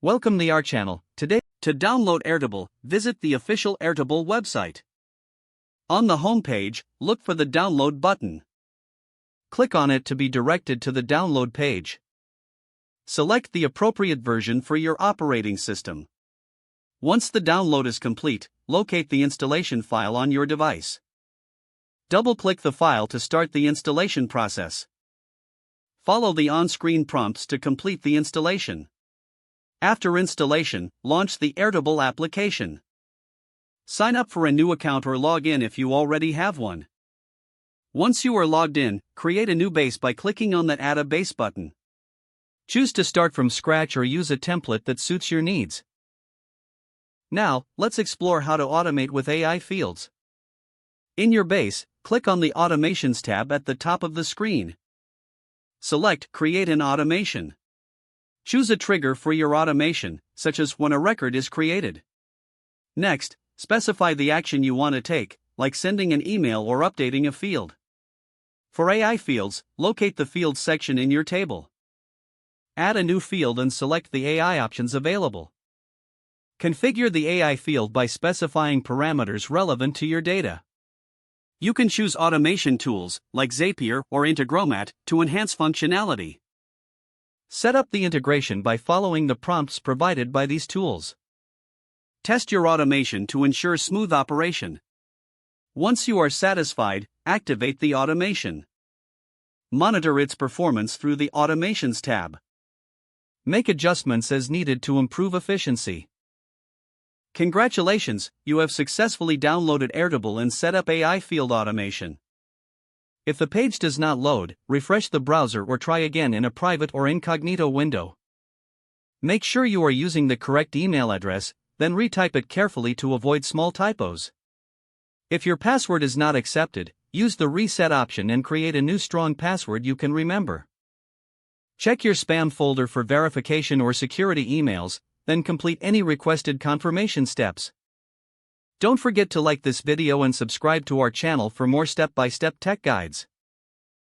Welcome to our channel. Today, to download Airtable, visit the official Airtable website. On the home page, look for the download button. Click on it to be directed to the download page. Select the appropriate version for your operating system. Once the download is complete, locate the installation file on your device. Double-click the file to start the installation process. Follow the on-screen prompts to complete the installation. After installation, launch the Airtable application. Sign up for a new account or log in if you already have one. Once you are logged in, create a new base by clicking on that Add a Base button. Choose to start from scratch or use a template that suits your needs. Now, let's explore how to automate with AI fields. In your base, click on the Automations tab at the top of the screen. Select Create an Automation. Choose a trigger for your automation, such as when a record is created. Next, specify the action you want to take, like sending an email or updating a field. For AI fields, locate the Fields section in your table. Add a new field and select the AI options available. Configure the AI field by specifying parameters relevant to your data. You can choose automation tools, like Zapier or Integromat, to enhance functionality. Set up the integration by following the prompts provided by these tools. Test your automation to ensure smooth operation. Once you are satisfied, activate the automation. Monitor its performance through the Automations tab. Make adjustments as needed to improve efficiency. Congratulations, you have successfully downloaded Airtable and set up AI field automation. If the page does not load, refresh the browser or try again in a private or incognito window. Make sure you are using the correct email address, then retype it carefully to avoid small typos. If your password is not accepted, use the reset option and create a new strong password you can remember. Check your spam folder for verification or security emails, then complete any requested confirmation steps. Don't forget to like this video and subscribe to our channel for more step-by-step tech guides.